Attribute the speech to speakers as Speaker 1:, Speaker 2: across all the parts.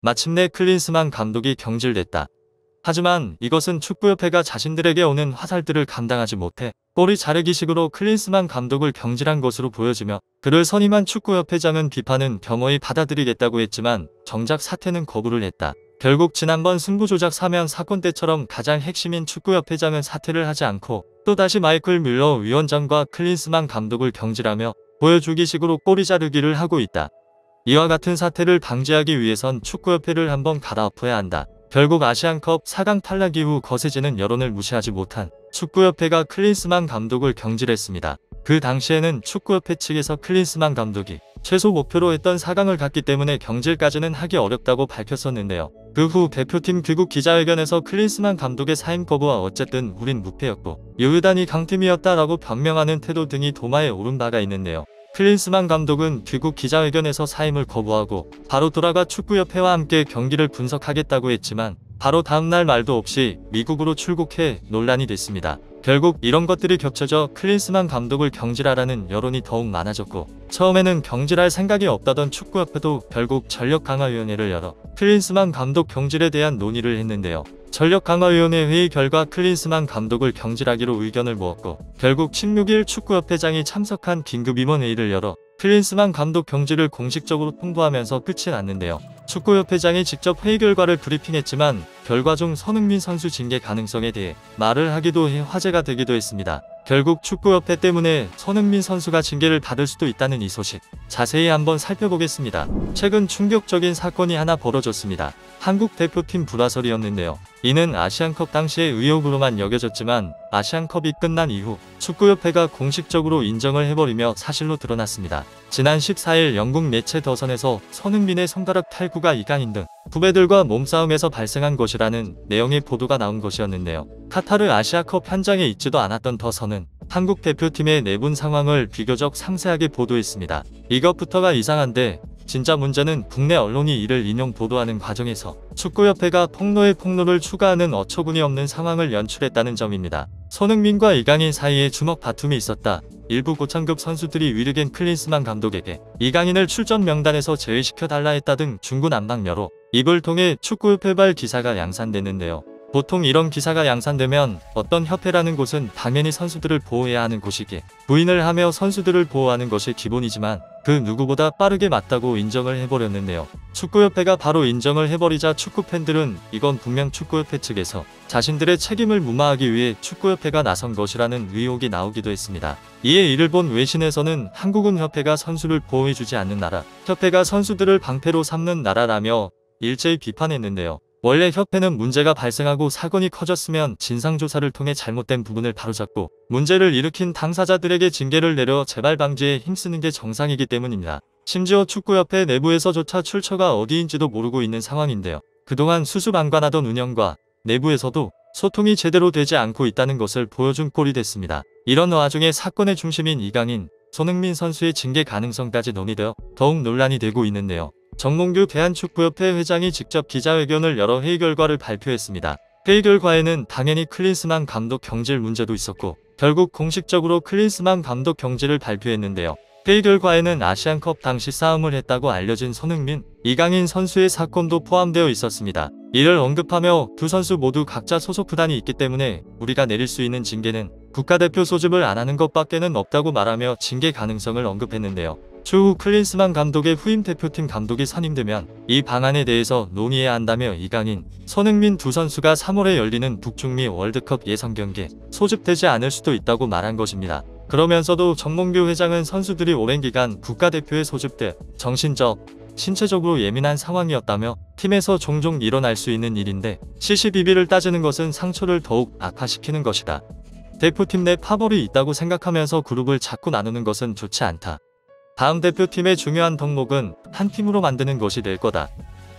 Speaker 1: 마침내 클린스만 감독이 경질됐다. 하지만 이것은 축구협회가 자신들에게 오는 화살들을 감당하지 못해 꼬리 자르기식으로 클린스만 감독을 경질한 것으로 보여지며, 그를 선임한 축구협회장은 비판은 겸허히 받아들이겠다고 했지만 정작 사퇴는 거부를 했다. 결국 지난번 승부조작 사면 사건 때처럼 가장 핵심인 축구협회장은 사퇴를 하지 않고 또다시 마이클 뮬러 위원장과 클린스만 감독을 경질하며 보여주기식으로 꼬리 자르기를 하고 있다. 이와 같은 사태를 방지하기 위해선 축구협회를 한번 갈아엎어야 한다. 결국 아시안컵 4강 탈락 이후 거세지는 여론을 무시하지 못한 축구협회가 클린스만 감독을 경질했습니다. 그 당시에는 축구협회 측에서 클린스만 감독이 최소 목표로 했던 4강을 갔기 때문에 경질까지는 하기 어렵다고 밝혔었는데요. 그 후 대표팀 귀국 기자회견에서 클린스만 감독의 사임 거부와 어쨌든 우린 무패였고 유유단이 강팀이었다라고 변명하는 태도 등이 도마에 오른 바가 있는데요. 클린스만 감독은 귀국 기자회견에서 사임을 거부하고 바로 돌아가 축구협회와 함께 경기를 분석하겠다고 했지만 바로 다음날 말도 없이 미국으로 출국해 논란이 됐습니다. 결국 이런 것들이 겹쳐져 클린스만 감독을 경질하라는 여론이 더욱 많아졌고, 처음에는 경질할 생각이 없다던 축구협회도 결국 전력강화위원회를 열어 클린스만 감독 경질에 대한 논의를 했는데요. 전력강화위원회 회의 결과 클린스만 감독을 경질하기로 의견을 모았고, 결국 16일 축구협회장이 참석한 긴급임원회의를 열어 클린스만 감독 경질을 공식적으로 통보하면서 끝이 났는데요. 축구협회장이 직접 회의 결과를 브리핑했지만 결과 중 손흥민 선수 징계 가능성에 대해 말을 하기도 해 화제가 되기도 했습니다. 결국 축구협회 때문에 손흥민 선수가 징계를 받을 수도 있다는 이 소식, 자세히 한번 살펴보겠습니다. 최근 충격적인 사건이 하나 벌어졌습니다. 한국 대표팀 불화설이었는데요. 이는 아시안컵 당시의 의혹으로만 여겨졌지만 아시안컵이 끝난 이후 축구협회가 공식적으로 인정을 해버리며 사실로 드러났습니다. 지난 14일 영국 매체 더선에서 손흥민의 손가락 탈구가 이강인 등 후배들과 몸싸움에서 발생한 것이라는 내용의 보도가 나온 것이었는데요. 카타르 아시아컵 현장에 있지도 않았던 더선은 한국 대표팀의 내분 상황을 비교적 상세하게 보도했습니다. 이것부터가 이상한데 진짜 문제는 국내 언론이 이를 인용 보도하는 과정에서 축구협회가 폭로에 폭로를 추가하는 어처구니 없는 상황을 연출했다는 점입니다. 손흥민과 이강인 사이에 주먹 다툼이 있었다. 일부 고참급 선수들이 위르겐 클린스만 감독에게 이강인을 출전 명단에서 제외시켜달라 했다 등 중구난방여로 입을 통해 축구협회발 기사가 양산됐는데요. 보통 이런 기사가 양산되면 어떤 협회라는 곳은 당연히 선수들을 보호해야 하는 곳이기에 부인을 하며 선수들을 보호하는 것이 기본이지만 그 누구보다 빠르게 맞다고 인정을 해버렸는데요. 축구협회가 바로 인정을 해버리자 축구팬들은 이건 분명 축구협회 측에서 자신들의 책임을 무마하기 위해 축구협회가 나선 것이라는 의혹이 나오기도 했습니다. 이에 이를 본 외신에서는 한국은 협회가 선수를 보호해주지 않는 나라, 협회가 선수들을 방패로 삼는 나라라며 일제히 비판했는데요. 원래 협회는 문제가 발생하고 사건이 커졌으면 진상조사를 통해 잘못된 부분을 바로잡고 문제를 일으킨 당사자들에게 징계를 내려 재발 방지에 힘쓰는 게 정상이기 때문입니다. 심지어 축구협회 내부에서조차 출처가 어디인지도 모르고 있는 상황인데요. 그동안 수수방관하던 운영과 내부에서도 소통이 제대로 되지 않고 있다는 것을 보여준 꼴이 됐습니다. 이런 와중에 사건의 중심인 이강인, 손흥민 선수의 징계 가능성까지 논의되어 더욱 논란이 되고 있는데요. 정몽규 대한축구협회 회장이 직접 기자회견을 열어 회의 결과를 발표했습니다. 회의 결과에는 당연히 클린스만 감독 경질 문제도 있었고 결국 공식적으로 클린스만 감독 경질을 발표했는데요. 회의 결과에는 아시안컵 당시 싸움을 했다고 알려진 손흥민, 이강인 선수의 사건도 포함되어 있었습니다. 이를 언급하며 두 선수 모두 각자 소속 구단이 있기 때문에 우리가 내릴 수 있는 징계는 국가대표 소집을 안 하는 것밖에는 없다고 말하며 징계 가능성을 언급했는데요. 추후 클린스만 감독의 후임 대표팀 감독이 선임되면 이 방안에 대해서 논의해야 한다며 이강인, 손흥민 두 선수가 3월에 열리는 북중미 월드컵 예선 경기에 소집되지 않을 수도 있다고 말한 것입니다. 그러면서도 정몽규 회장은 선수들이 오랜 기간 국가대표에 소집돼 정신적, 신체적으로 예민한 상황이었다며 팀에서 종종 일어날 수 있는 일인데 시시비비를 따지는 것은 상처를 더욱 악화시키는 것이다. 대표팀 내 파벌이 있다고 생각하면서 그룹을 자꾸 나누는 것은 좋지 않다. 다음 대표팀의 중요한 덕목은 한 팀으로 만드는 것이 될 거다.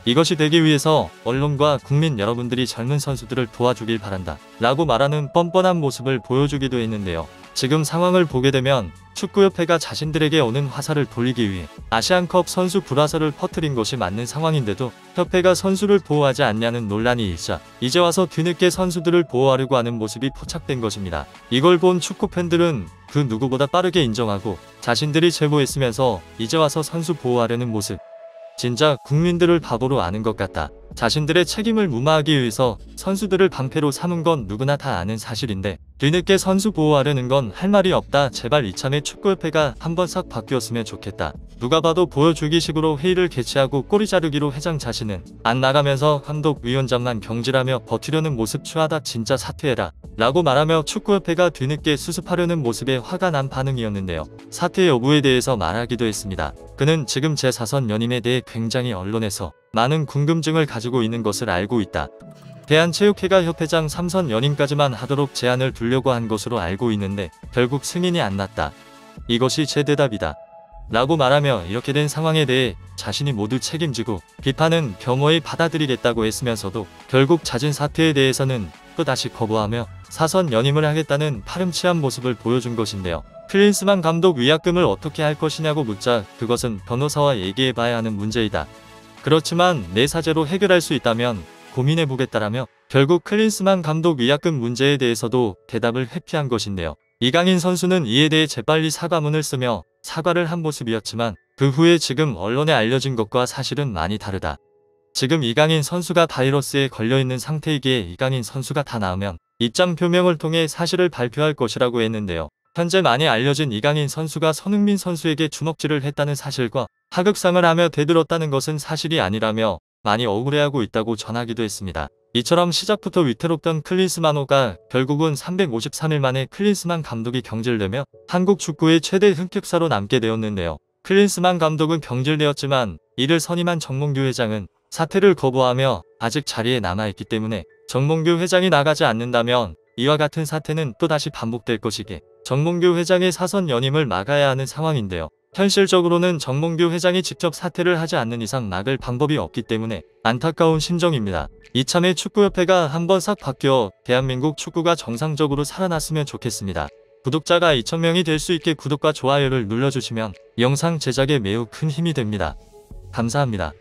Speaker 1: 이것이 되기 위해서 언론과 국민 여러분들이 젊은 선수들을 도와주길 바란다 라고 말하는 뻔뻔한 모습을 보여주기도 했는데요. 지금 상황을 보게 되면 축구협회가 자신들에게 오는 화살을 돌리기 위해 아시안컵 선수 불화설을 퍼뜨린 것이 맞는 상황인데도 협회가 선수를 보호하지 않냐는 논란이 일자 이제 와서 뒤늦게 선수들을 보호하려고 하는 모습이 포착된 것입니다. 이걸 본 축구팬들은 그 누구보다 빠르게 인정하고 자신들이 제보했으면서 이제 와서 선수 보호하려는 모습, 진짜 국민들을 바보로 아는 것 같다. 자신들의 책임을 무마하기 위해서 선수들을 방패로 삼은 건 누구나 다 아는 사실인데 뒤늦게 선수 보호하려는 건 할 말이 없다. 제발 이참에 축구협회가 한번 싹 바뀌었으면 좋겠다. 누가 봐도 보여주기식으로 회의를 개최하고 꼬리 자르기로 회장 자신은 안 나가면서 감독 위원장만 경질하며 버티려는 모습 추하다. 진짜 사퇴해라 라고 말하며 축구협회가 뒤늦게 수습하려는 모습에 화가 난 반응이었는데요. 사퇴 여부에 대해서 말하기도 했습니다. 그는 지금 제4선 연임에 대해 굉장히 언론에서 많은 궁금증을 가지고 있는 것을 알고 있다. 대한체육회가 협회장 3선 연임까지만 하도록 제안을 두려고 한 것으로 알고 있는데 결국 승인이 안 났다. 이것이 제 대답이다. 라고 말하며 이렇게 된 상황에 대해 자신이 모두 책임지고 비판은 겸허히 받아들이겠다고 했으면서도 결국 잦은 사퇴에 대해서는 또다시 거부하며 4선 연임을 하겠다는 파렴치한 모습을 보여준 것인데요. 클린스만 감독 위약금을 어떻게 할 것이냐고 묻자 그것은 변호사와 얘기해봐야 하는 문제이다. 그렇지만 내 사재로 해결할 수 있다면 고민해보겠다라며 결국 클린스만 감독 위약금 문제에 대해서도 대답을 회피한 것인데요. 이강인 선수는 이에 대해 재빨리 사과문을 쓰며 사과를 한 모습이었지만 그 후에 지금 언론에 알려진 것과 사실은 많이 다르다. 지금 이강인 선수가 바이러스에 걸려있는 상태이기에 이강인 선수가 다 나으면 입장 표명을 통해 사실을 발표할 것이라고 했는데요. 현재 많이 알려진 이강인 선수가 손흥민 선수에게 주먹질을 했다는 사실과 하극상을 하며 대들었다는 것은 사실이 아니라며 많이 억울해하고 있다고 전하기도 했습니다. 이처럼 시작부터 위태롭던 클린스만호가 결국은 353일 만에 클린스만 감독이 경질되며 한국 축구의 최대 흑역사로 남게 되었는데요. 클린스만 감독은 경질되었지만 이를 선임한 정몽규 회장은 사퇴를 거부하며 아직 자리에 남아있기 때문에 정몽규 회장이 나가지 않는다면 이와 같은 사태는 또다시 반복될 것이기에 정몽규 회장의 4선 연임을 막아야 하는 상황인데요. 현실적으로는 정몽규 회장이 직접 사퇴를 하지 않는 이상 막을 방법이 없기 때문에 안타까운 심정입니다. 이참에 축구협회가 한번 싹 바뀌어 대한민국 축구가 정상적으로 살아났으면 좋겠습니다. 구독자가 2,000명이 될 수 있게 구독과 좋아요를 눌러주시면 영상 제작에 매우 큰 힘이 됩니다. 감사합니다.